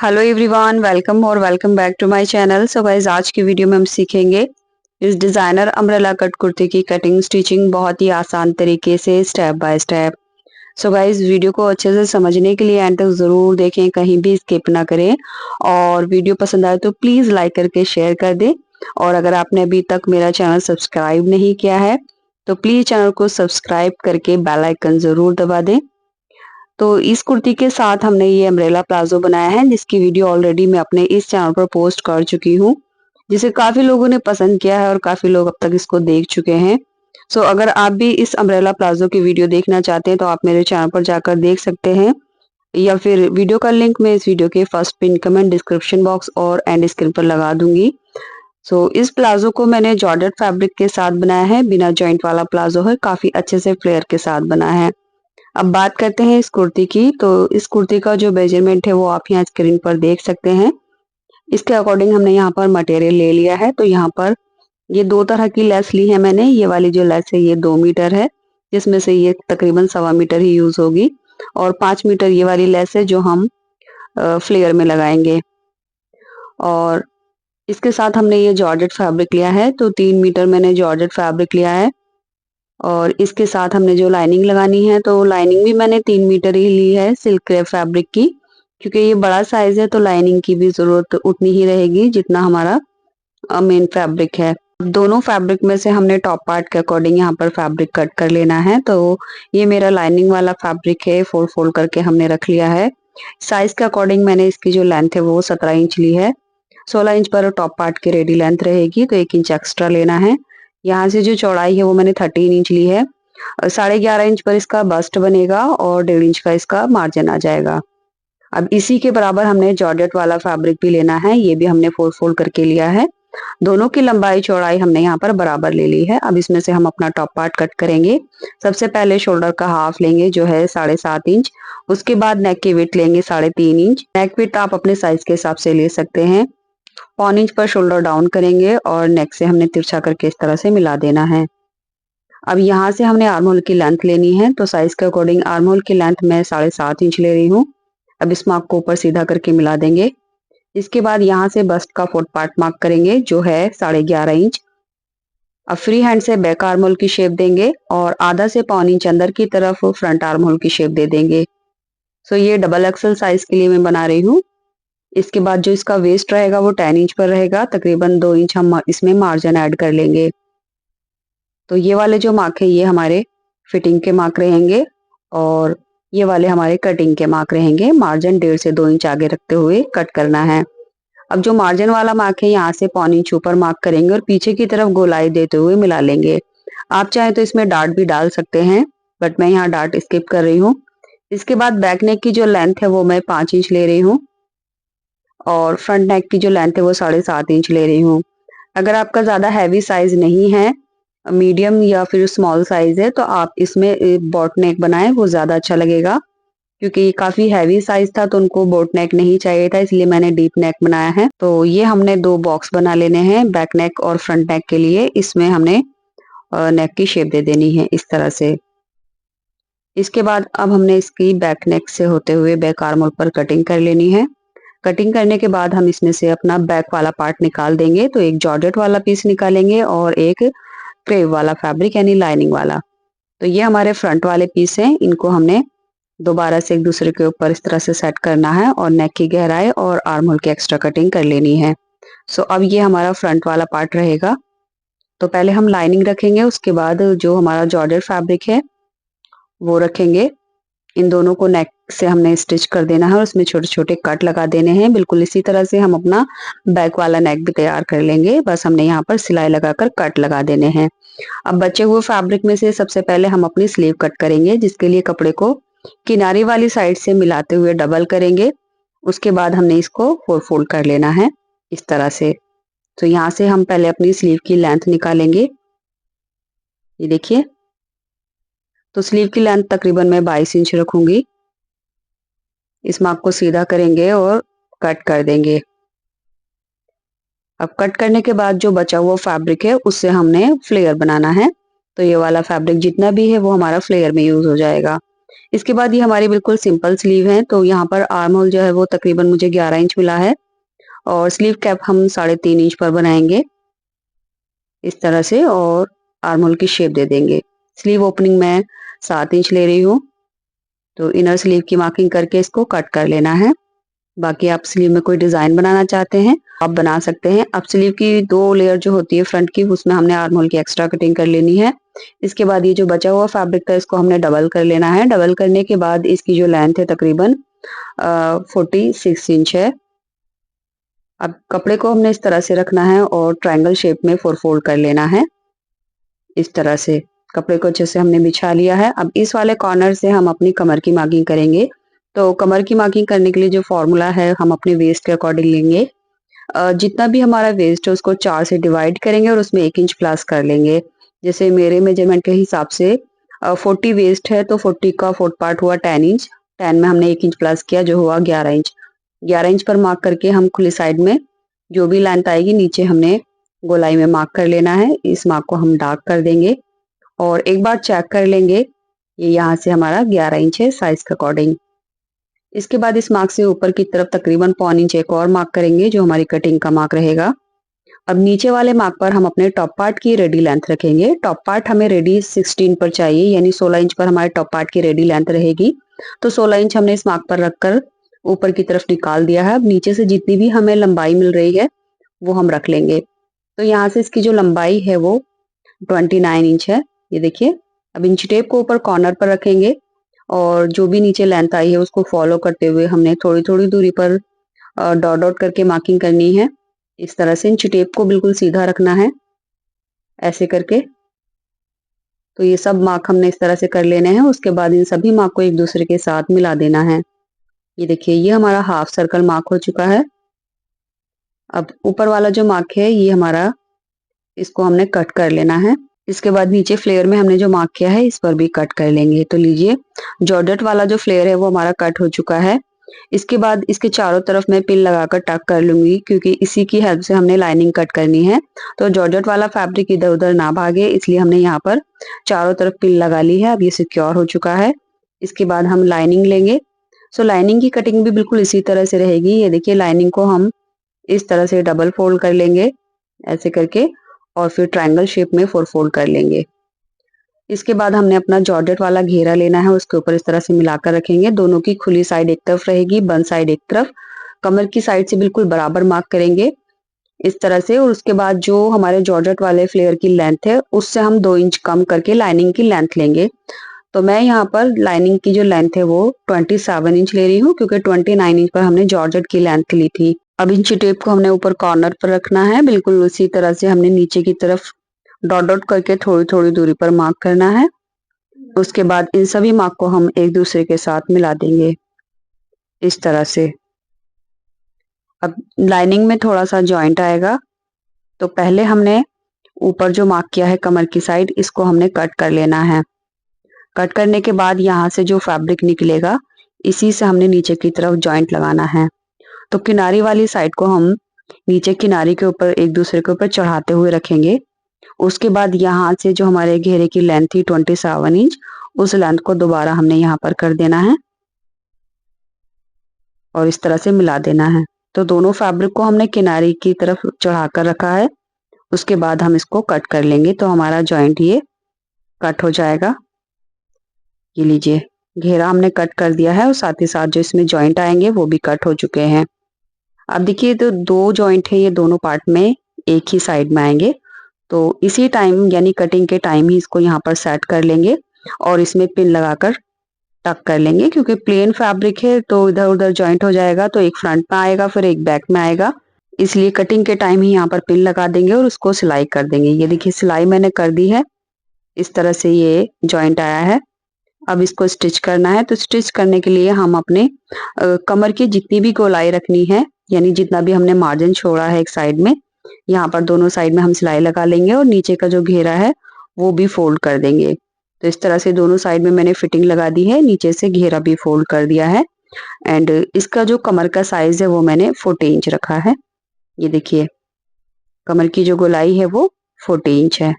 Hello everyone, welcome back to my channel. So guys, आज की video में हम सीखेंगे इस डिजाइनर अम्ब्रेला कट कुर्ती की कटिंग स्टिचिंग बहुत ही आसान तरीके से step by step. So guys, video को अच्छे से समझने के लिए एंड तक जरूर देखें, कहीं भी स्किप ना करें। और वीडियो पसंद आए तो प्लीज लाइक करके शेयर कर दें। और अगर आपने अभी तक मेरा चैनल सब्सक्राइब नहीं किया है तो प्लीज चैनल को सब्सक्राइब करके बेल आइकन जरूर दबा दें। तो इस कुर्ती के साथ हमने ये अम्ब्रेला प्लाजो बनाया है, जिसकी वीडियो ऑलरेडी मैं अपने इस चैनल पर पोस्ट कर चुकी हूँ, जिसे काफी लोगों ने पसंद किया है और काफी लोग अब तक इसको देख चुके हैं। सो अगर आप भी इस अम्ब्रेला प्लाजो की वीडियो देखना चाहते हैं तो आप मेरे चैनल पर जाकर देख सकते हैं, या फिर वीडियो का लिंक मैं इस वीडियो के first pin comment description box और एंड स्क्रीन पर लगा दूंगी। सो इस प्लाजो को मैंने जॉर्जेट फैब्रिक के साथ बनाया है, बिना जॉइंट वाला प्लाजो है, काफी अच्छे से फ्लेयर के साथ बना है। अब बात करते हैं इस कुर्ती की। तो इस कुर्ती का जो मेजरमेंट है वो आप यहाँ स्क्रीन पर देख सकते हैं। इसके अकॉर्डिंग हमने यहाँ पर मटेरियल ले लिया है। तो यहाँ पर ये दो तरह की लेस ली है मैंने। ये वाली जो लेस है ये 2 मीटर है, जिसमें से ये तकरीबन 1.25 मीटर ही यूज होगी, और 5 मीटर ये वाली लेस है जो हम फ्लेयर में लगाएंगे। और इसके साथ हमने ये जॉर्जेट फैब्रिक लिया है, तो 3 मीटर मैंने जॉर्जेट फैब्रिक लिया है। और इसके साथ हमने जो लाइनिंग लगानी है, तो लाइनिंग भी मैंने 3 मीटर ही ली है सिल्क क्रेप फैब्रिक की, क्योंकि ये बड़ा साइज है तो लाइनिंग की भी जरूरत उतनी ही रहेगी जितना हमारा मेन फैब्रिक है। दोनों फैब्रिक में से हमने टॉप पार्ट के अकॉर्डिंग यहाँ पर फैब्रिक कट कर लेना है। तो ये मेरा लाइनिंग वाला फैब्रिक है, फोल्ड फोल्ड करके हमने रख लिया है। साइज के अकॉर्डिंग मैंने इसकी जो लेंथ है वो 17 इंच ली है। 16 इंच पर टॉप पार्ट की रेडी लेंथ रहेगी, तो 1 इंच एक्स्ट्रा लेना है। यहाँ से जो चौड़ाई है वो मैंने 13 इंच ली है। 11.5 इंच पर इसका बस्ट बनेगा और 1.5 इंच का इसका मार्जिन आ जाएगा। अब इसी के बराबर हमने जॉर्जेट वाला फैब्रिक भी लेना है, ये भी हमने फोल्ड फोल्ड करके लिया है। दोनों की लंबाई चौड़ाई हमने यहाँ पर बराबर ले ली है। अब इसमें से हम अपना टॉप पार्ट कट करेंगे। सबसे पहले शोल्डर का हाफ लेंगे जो है 7.5 इंच। उसके बाद नेक की विड्थ लेंगे 3.5 इंच। नेक विड्थ आप अपने साइज के हिसाब से ले सकते हैं। 1.25 इंच पर शोल्डर डाउन करेंगे और नेक से हमने तिरछा करके इस तरह से मिला देना है। अब यहाँ से हमने आर्म होल की लेंथ लेनी है, तो साइज के अकॉर्डिंग आर्म होल की लेंथ मैं 7.5 इंच ले रही हूँ। अब इस मार्क को ऊपर सीधा करके मिला देंगे। इसके बाद यहाँ से बस्ट का फोर्थ पार्ट मार्क करेंगे जो है 11.5 इंच। अब फ्री हैंड से बैक आर्म होल की शेप देंगे और आधा से 1.25 इंच अंदर की तरफ फ्रंट आर्म होल की शेप दे देंगे। सो ये डबल एक्सल साइज के लिए मैं बना रही हूँ। इसके बाद जो इसका वेस्ट रहेगा वो 10 इंच पर रहेगा, तकरीबन 2 इंच हम इसमें मार्जिन ऐड कर लेंगे। तो ये वाले जो मार्क है ये हमारे फिटिंग के मार्क रहेंगे और ये वाले हमारे कटिंग के मार्क रहेंगे। मार्जिन 1.5 से 2 इंच आगे रखते हुए कट करना है। अब जो मार्जिन वाला मार्क है यहाँ से 1.25 इंच ऊपर मार्क करेंगे और पीछे की तरफ गोलाई देते हुए मिला लेंगे। आप चाहे तो इसमें डार्ट भी डाल सकते हैं, बट मैं यहाँ डार्ट स्किप कर रही हूँ। इसके बाद बैक नेक की जो लेंथ है वो मैं 5 इंच ले रही हूँ और फ्रंट नेक की जो लेंथ है वो 7.5 इंच ले रही हूँ। अगर आपका ज्यादा हैवी साइज नहीं है, मीडियम या फिर स्मॉल साइज है, तो आप इसमें बॉट नेक बनाएं, वो ज्यादा अच्छा लगेगा। क्योंकि काफी हैवी साइज था तो उनको बोट नेक नहीं चाहिए था, इसलिए मैंने डीप नेक बनाया है। तो ये हमने 2 बॉक्स बना लेने हैं बैक नेक और फ्रंट नेक के लिए। इसमें हमने नेक की शेप दे देनी है इस तरह से। इसके बाद अब हमने इसकी बैक नेक से होते हुए बैक आर्म होल पर कटिंग कर लेनी है। कटिंग करने के बाद हम इसमें से अपना बैक वाला पार्ट निकाल देंगे। तो एक जॉर्जेट वाला पीस निकालेंगे और एक क्रेप वाला फैब्रिक यानी लाइनिंग वाला। तो ये हमारे फ्रंट वाले पीस हैं, इनको हमने दोबारा से एक दूसरे के ऊपर इस तरह से सेट करना है और नेक की गहराई और आर्म होल की एक्स्ट्रा कटिंग कर लेनी है। सो अब ये हमारा फ्रंट वाला पार्ट रहेगा। तो पहले हम लाइनिंग रखेंगे, उसके बाद जो हमारा जॉर्जेट फैब्रिक है वो रखेंगे। इन दोनों को नेक से हमने स्टिच कर देना है और उसमें छोटे छोटे कट लगा देने हैं। बिल्कुल इसी तरह से हम अपना बैक वाला नेक भी तैयार कर लेंगे, बस हमने यहाँ पर सिलाई लगाकर कट लगा देने हैं। अब बचे हुए फैब्रिक में से सबसे पहले हम अपनी स्लीव कट करेंगे, जिसके लिए कपड़े को किनारी वाली साइड से मिलाते हुए डबल करेंगे। उसके बाद हमने इसको फोल्ड कर लेना है इस तरह से। तो यहाँ से हम पहले अपनी स्लीव की लेंथ निकालेंगे। ये देखिए, तो स्लीव की लेंथ तकरीबन मैं 22 इंच रखूंगी। इस मार्क को सीधा करेंगे और कट कर देंगे। अब कट करने के बाद जो बचा हुआ फैब्रिक है उससे हमने फ्लेयर बनाना है। तो ये वाला फैब्रिक जितना भी है वो हमारा फ्लेयर में यूज हो जाएगा। इसके बाद ये हमारी बिल्कुल सिंपल स्लीव है, तो यहाँ पर आर्म होल जो है वो तकरीबन मुझे 11 इंच मिला है और स्लीव कैप हम 3.5 इंच पर बनाएंगे इस तरह से और आर्म होल की शेप दे देंगे। स्लीव ओपनिंग मैं 7 इंच ले रही हूँ, तो इनर स्लीव की मार्किंग करके इसको कट कर लेना है। बाकी आप स्लीव में कोई डिजाइन बनाना चाहते हैं आप बना सकते हैं। अब स्लीव की 2 लेयर जो होती है फ्रंट की, उसमें हमने आर्म होल की एक्स्ट्रा कटिंग कर लेनी है। इसके बाद ये जो बचा हुआ फैब्रिक था इसको हमने डबल कर लेना है। डबल करने के बाद इसकी जो लेंथ है तकरीबन 46 इंच है। अब कपड़े को हमने इस तरह से रखना है और ट्रायंगल शेप में 4 फोल्ड कर लेना है। इस तरह से कपड़े को अच्छे से हमने बिछा लिया है। अब इस वाले कॉर्नर से हम अपनी कमर की मार्किंग करेंगे। तो कमर की मार्किंग करने के लिए जो फॉर्मूला है हम अपने वेस्ट के अकॉर्डिंग लेंगे। जितना भी हमारा वेस्ट है उसको 4 से डिवाइड करेंगे और उसमें 1 इंच प्लस कर लेंगे। जैसे मेरे मेजरमेंट के हिसाब से 40 वेस्ट है तो 40 का 4th पार्ट हुआ 10 इंच। 10 में हमने 1 इंच प्लस किया जो हुआ 11 इंच। 11 इंच पर मार्क करके हम खुली साइड में जो भी लेंथ आएगी नीचे हमने गोलाई में मार्क कर लेना है। इस मार्क को हम डार्क कर देंगे और एक बार चेक कर लेंगे। ये यहाँ से हमारा 11 इंच है साइज के अकॉर्डिंग। इसके बाद इस मार्क से ऊपर की तरफ तकरीबन 1.25 इंच एक और मार्क करेंगे जो हमारी कटिंग का मार्क रहेगा। अब नीचे वाले मार्क पर हम अपने टॉप पार्ट की रेडी लेंथ रखेंगे। टॉप पार्ट हमें रेडी 16 पर चाहिए, यानी 16 इंच पर हमारे टॉप पार्ट की रेडी लेंथ रहेगी। तो 16 इंच हमने इस मार्क पर रखकर ऊपर की तरफ निकाल दिया है। अब नीचे से जितनी भी हमें लंबाई मिल रही है वो हम रख लेंगे। तो यहाँ से इसकी जो लंबाई है वो 29 इंच है, ये देखिए। अब इंच टेप को ऊपर कॉर्नर पर रखेंगे और जो भी नीचे लेंथ आई है उसको फॉलो करते हुए हमने थोड़ी थोड़ी दूरी पर डॉट डॉट करके मार्किंग करनी है। इस तरह से इंच टेप को बिल्कुल सीधा रखना है ऐसे करके। तो ये सब मार्क हमने इस तरह से कर लेने हैं। उसके बाद इन सभी मार्क को एक दूसरे के साथ मिला देना है। ये देखिए ये हमारा हाफ सर्कल मार्क हो चुका है। अब ऊपर वाला जो मार्क है ये हमारा, इसको हमने कट कर लेना है। इसके बाद नीचे फ्लेयर में हमने जो मार्क किया है इस पर भी कट कर लेंगे। तो लीजिए जॉर्जेट वाला जो फ्लेयर है वो हमारा कट हो चुका है। इसके बाद इसके चारों तरफ मैं पिन लगाकर टक कर लूंगी क्योंकि इसी की हेल्प से हमने लाइनिंग कट करनी है। तो जॉर्जेट वाला फैब्रिक इधर उधर ना भागे इसलिए हमने यहाँ पर चारों तरफ पिन लगा ली है। अब ये सिक्योर हो चुका है। इसके बाद हम लाइनिंग लेंगे। सो लाइनिंग की कटिंग भी बिल्कुल इसी तरह से रहेगी। ये देखिए लाइनिंग को हम इस तरह से डबल फोल्ड कर लेंगे ऐसे करके और फिर ट्रायंगल शेप में 4 फोल्ड कर लेंगे। इसके बाद हमने अपना जॉर्जेट वाला घेरा लेना है, उसके ऊपर इस तरह से मिलाकर रखेंगे। दोनों की खुली साइड एक तरफ रहेगी, बंद साइड एक तरफ। कमर की साइड से बिल्कुल बराबर मार्क करेंगे इस तरह से। और उसके बाद जो हमारे जॉर्जेट वाले फ्लेयर की लेंथ है उससे हम 2 इंच कम करके लाइनिंग की लेंथ लेंगे। तो मैं यहाँ पर लाइनिंग की जो लेंथ है वो 27 इंच ले रही हूँ क्योंकि 29 इंच पर हमने जॉर्जेट की लेंथ ली थी। अब इंच टेप को हमने ऊपर कॉर्नर पर रखना है। बिल्कुल उसी तरह से हमने नीचे की तरफ डॉट डॉट करके थोड़ी थोड़ी दूरी पर मार्क करना है। उसके बाद इन सभी मार्क को हम एक दूसरे के साथ मिला देंगे इस तरह से। अब लाइनिंग में थोड़ा सा जॉइंट आएगा तो पहले हमने ऊपर जो मार्क किया है कमर की साइड इसको हमने कट कर लेना है। कट करने के बाद यहाँ से जो फैब्रिक निकलेगा इसी से हमने नीचे की तरफ जॉइंट लगाना है। तो किनारी वाली साइड को हम नीचे किनारी के ऊपर एक दूसरे के ऊपर चढ़ाते हुए रखेंगे। उसके बाद यहाँ से जो हमारे घेरे की लेंथ थी 27 इंच, उस लेंथ को दोबारा हमने यहाँ पर कर देना है और इस तरह से मिला देना है। तो दोनों फैब्रिक को हमने किनारी की तरफ चढ़ा कर रखा है। उसके बाद हम इसको कट कर लेंगे तो हमारा जॉइंट ये कट हो जाएगा। ये लीजिए घेरा हमने कट कर दिया है और साथ ही साथ जो इसमें जॉइंट आएंगे वो भी कट हो चुके हैं। अब देखिए तो 2 जॉइंट है ये दोनों पार्ट में एक ही साइड में आएंगे। तो इसी टाइम यानी कटिंग के टाइम ही इसको यहाँ पर सेट कर लेंगे और इसमें पिन लगाकर टक कर लेंगे क्योंकि प्लेन फैब्रिक है तो इधर उधर जॉइंट हो जाएगा। तो एक फ्रंट में आएगा फिर एक बैक में आएगा, इसलिए कटिंग के टाइम ही यहाँ पर पिन लगा देंगे और उसको सिलाई कर देंगे। ये देखिए सिलाई मैंने कर दी है। इस तरह से ये जॉइंट आया है। अब इसको स्टिच करना है। तो स्टिच करने के लिए हम अपने कमर की जितनी भी गोलाई रखनी है यानी जितना भी हमने मार्जिन छोड़ा है एक साइड में, यहाँ पर दोनों साइड में हम सिलाई लगा लेंगे और नीचे का जो घेरा है वो भी फोल्ड कर देंगे। तो इस तरह से दोनों साइड में मैंने फिटिंग लगा दी है, नीचे से घेरा भी फोल्ड कर दिया है। एंड इसका जो कमर का साइज है वो मैंने 40 इंच रखा है। ये देखिए कमर की जो गोलाई है वो 40 इंच है।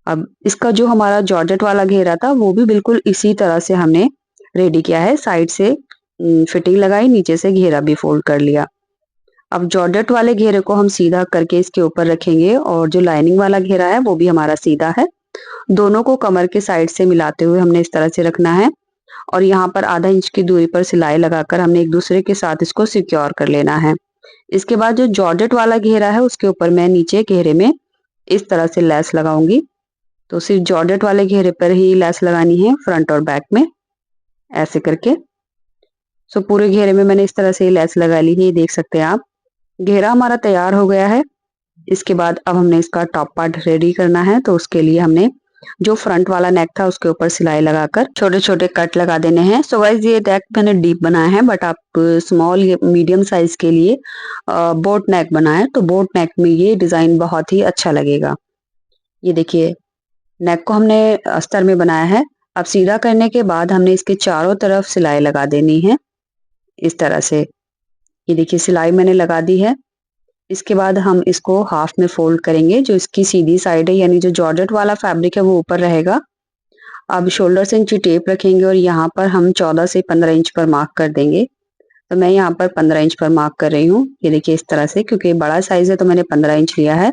अब इसका जो हमारा जॉर्जेट वाला घेरा था वो भी बिल्कुल इसी तरह से हमने रेडी किया है। साइड से फिटिंग लगाई, नीचे से घेरा भी फोल्ड कर लिया। अब जॉर्जेट वाले घेरे को हम सीधा करके इसके ऊपर रखेंगे और जो लाइनिंग वाला घेरा है वो भी हमारा सीधा है। दोनों को कमर के साइड से मिलाते हुए हमने इस तरह से रखना है और यहाँ पर आधा इंच की दूरी पर सिलाई लगाकर हमने एक दूसरे के साथ इसको सिक्योर कर लेना है। इसके बाद जो जॉर्जेट वाला घेरा है उसके ऊपर मैं नीचे घेरे में इस तरह से लेस लगाऊंगी। तो सिर्फ जॉर्जेट वाले घेरे पर ही लेस लगानी है, फ्रंट और बैक में ऐसे करके। सो पूरे घेरे में मैंने इस तरह से लेस लगा ली है, ये देख सकते हैं आप। घेरा हमारा तैयार हो गया है। इसके बाद अब हमने इसका टॉप पार्ट रेडी करना है, तो उसके लिए हमने जो फ्रंट वाला नेक था उसके ऊपर सिलाई लगाकर छोटे छोटे कट लगा देने हैं। सो गाइस ये नेक मैंने डीप बनाया है, बट आप स्मॉल या मीडियम साइज के लिए बोट नेक बनाए तो बोट नेक में ये डिजाइन बहुत ही अच्छा लगेगा। ये देखिए नेक को हमने अस्तर में बनाया है। अब सीधा करने के बाद हमने इसके चारों तरफ सिलाई लगा देनी है इस तरह से। ये देखिए सिलाई मैंने लगा दी है। इसके बाद हम इसको हाफ में फोल्ड करेंगे। जो इसकी सीधी साइड है यानी जो जॉर्जेट वाला फैब्रिक है वो ऊपर रहेगा। अब शोल्डर से इंची टेप रखेंगे और यहाँ पर हम 14 से 15 इंच पर मार्क कर देंगे। तो मैं यहाँ पर 15 इंच पर मार्क कर रही हूँ। ये देखिए इस तरह से, क्योंकि बड़ा साइज है तो मैंने 15 इंच लिया है।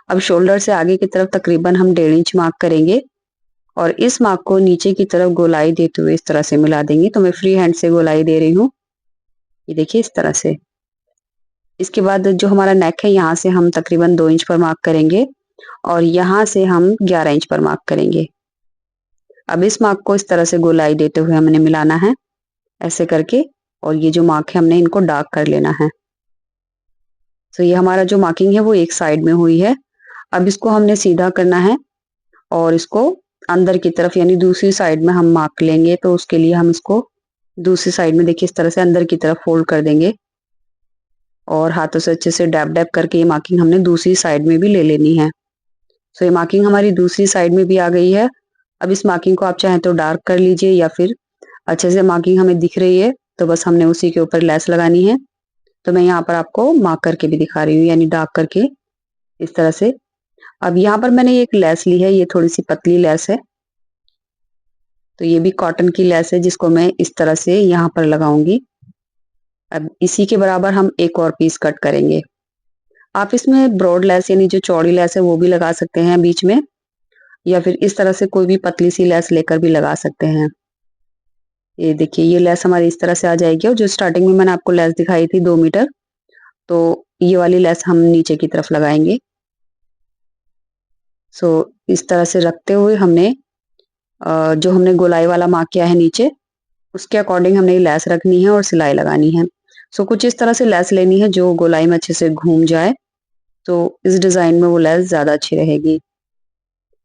अब शोल्डर से आगे की तरफ तकरीबन हम 1.5 इंच मार्क करेंगे और इस मार्क को नीचे की तरफ गोलाई देते हुए इस तरह से मिला देंगे। तो मैं फ्री हैंड से गोलाई दे रही हूँ, ये देखिए इस तरह से। इसके बाद जो हमारा नेक है यहाँ से हम तकरीबन 2 इंच पर मार्क करेंगे और यहाँ से हम 11 इंच पर मार्क करेंगे। अब इस मार्क को इस तरह से गोलाई देते हुए हमने मिलाना है ऐसे करके, और ये जो मार्क है हमने इनको डार्क कर लेना है। तो ये हमारा जो मार्किंग है वो एक साइड में हुई है। अब इसको हमने सीधा करना है और इसको अंदर की तरफ यानी दूसरी साइड में हम मार्क लेंगे। तो उसके लिए हम इसको दूसरी साइड में देखिए इस तरह से अंदर की तरफ फोल्ड कर देंगे और हाथों से अच्छे से डैप डैप करके ये मार्किंग हमने दूसरी साइड में भी ले लेनी है। सो ये मार्किंग हमारी दूसरी साइड में भी आ गई है। अब इस मार्किंग को आप चाहें तो डार्क कर लीजिए या फिर अच्छे से मार्किंग हमें दिख रही है तो बस हमने उसी के ऊपर लेस लगानी है। तो मैं यहाँ पर आपको मार्क करके भी दिखा रही हूँ यानी डार्क करके इस तरह से। अब यहाँ पर मैंने एक लेस ली है, ये थोड़ी सी पतली लेस है। तो ये भी कॉटन की लेस है जिसको मैं इस तरह से यहाँ पर लगाऊंगी। अब इसी के बराबर हम एक और पीस कट करेंगे। आप इसमें ब्रॉड लेस यानी जो चौड़ी लेस है वो भी लगा सकते हैं बीच में, या फिर इस तरह से कोई भी पतली सी लेस लेकर भी लगा सकते हैं। ये देखिए ये लेस हमारी इस तरह से आ जाएगी और जो स्टार्टिंग में मैंने आपको लेस दिखाई थी 2 मीटर, तो ये वाली लेस हम नीचे की तरफ लगाएंगे। सो इस तरह से रखते हुए हमने जो हमने गोलाई वाला मार्क किया है नीचे उसके अकॉर्डिंग हमने ये लेस रखनी है और सिलाई लगानी है। सो कुछ इस तरह से लेस लेनी है जो गोलाई में अच्छे से घूम जाए, तो इस डिजाइन में वो लेस ज्यादा अच्छी रहेगी।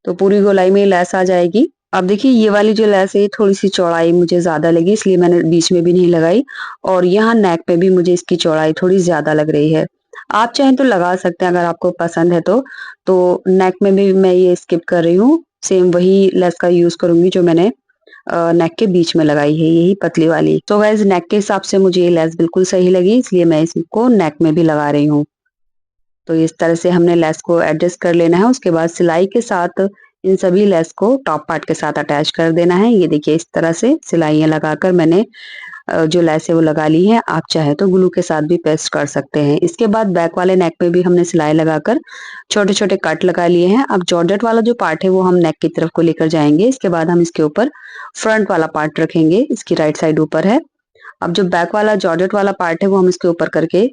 तो पूरी गोलाई में लेस आ जाएगी। अब देखिए ये वाली जो लेस है थोड़ी सी चौड़ाई मुझे ज्यादा लगी इसलिए मैंने बीच में भी नहीं लगाई, और यहाँ नेक पे भी मुझे इसकी चौड़ाई थोड़ी ज्यादा लग रही है। आप चाहें तो लगा सकते हैं अगर आपको पसंद है तो नेक में भी मैं ये स्किप कर रही हूँ। सेम वही लेस का यूज करूंगी जो मैंने नेक के बीच में लगाई है, यही पतली वाली। तो गाइस नेक के हिसाब से मुझे ये लेस बिल्कुल सही लगी इसलिए मैं इसको नेक में भी लगा रही हूँ। तो इस तरह से हमने लेस को एडजस्ट कर लेना है। उसके बाद सिलाई के साथ इन सभी लेस को टॉप पार्ट के साथ अटैच कर देना है। ये देखिए इस तरह से सिलाइयां लगाकर मैंने जो लेस है वो लगा ली है। आप चाहे तो ग्लू के साथ भी पेस्ट कर सकते हैं। इसके बाद बैक वाले नेक पे भी हमने सिलाई लगाकर छोटे छोटे कट लगा लिए हैं। अब जॉर्जेट वाला जो पार्ट है वो हम नेक की तरफ को लेकर जाएंगे। इसके बाद हम इसके ऊपर फ्रंट वाला पार्ट रखेंगे, इसकी राइट साइड ऊपर है। अब जो बैक वाला जॉर्जेट वाला पार्ट है वो हम इसके ऊपर करके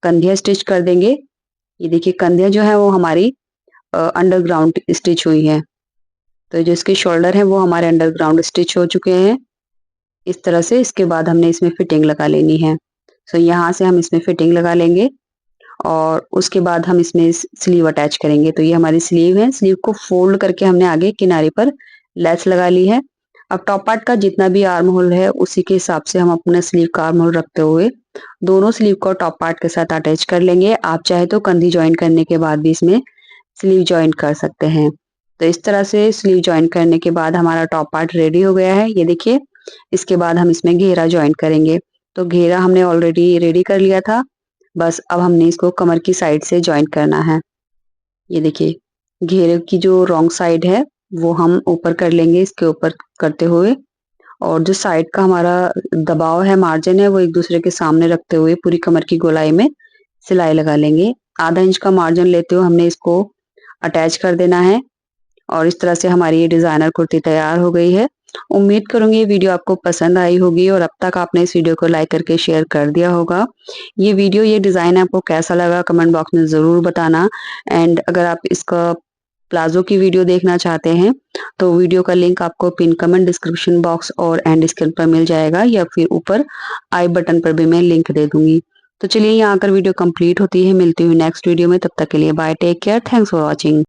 कंधियां स्टिच कर देंगे। ये देखिए कंधियां जो है वो हमारी अंडरग्राउंड स्टिच हुई है। तो जो इसके शोल्डर है वो हमारे अंडरग्राउंड स्टिच हो चुके हैं इस तरह से। इसके बाद हमने इसमें फिटिंग लगा लेनी है। सो यहाँ से हम इसमें फिटिंग लगा लेंगे और उसके बाद हम इसमें स्लीव अटैच करेंगे। तो ये हमारी स्लीव है, स्लीव को फोल्ड करके हमने आगे किनारे पर लेस लगा ली है। अब टॉप पार्ट का जितना भी आर्म होल है उसी के हिसाब से हम अपने स्लीव का आर्म होल रखते हुए दोनों स्लीव को टॉप पार्ट के साथ अटैच कर लेंगे। आप चाहे तो कंधी ज्वाइन करने के बाद भी इसमें स्लीव ज्वाइन कर सकते हैं। तो इस तरह से स्लीव ज्वाइन करने के बाद हमारा टॉप पार्ट रेडी हो गया है, ये देखिए। इसके बाद हम इसमें घेरा ज्वाइन करेंगे। तो घेरा हमने ऑलरेडी रेडी कर लिया था, बस अब हमने इसको कमर की साइड से ज्वाइन करना है। ये देखिए घेरे की जो रॉन्ग साइड है वो हम ऊपर कर लेंगे इसके ऊपर करते हुए, और जो साइड का हमारा दबाव है, मार्जिन है, वो एक दूसरे के सामने रखते हुए पूरी कमर की गोलाई में सिलाई लगा लेंगे। आधा इंच का मार्जिन लेते हुए हमने इसको अटैच कर देना है और इस तरह से हमारी ये डिजाइनर कुर्ती तैयार हो गई है। उम्मीद करूंगी ये वीडियो आपको पसंद आई होगी और अब तक आपने इस वीडियो को लाइक करके शेयर कर दिया होगा। ये वीडियो, ये डिजाइन आपको कैसा लगा कमेंट बॉक्स में जरूर बताना। एंड अगर आप इसका प्लाजो की वीडियो देखना चाहते हैं तो वीडियो का लिंक आपको पिन कमेंट, डिस्क्रिप्शन बॉक्स और एंड स्क्रीन पर मिल जाएगा, या फिर ऊपर आई बटन पर भी मैं लिंक दे दूंगी। तो चलिए यहाँ आकर वीडियो कंप्लीट होती है, मिलती हूँ नेक्स्ट वीडियो में, तब तक के लिए bye, take care, thanks for watching.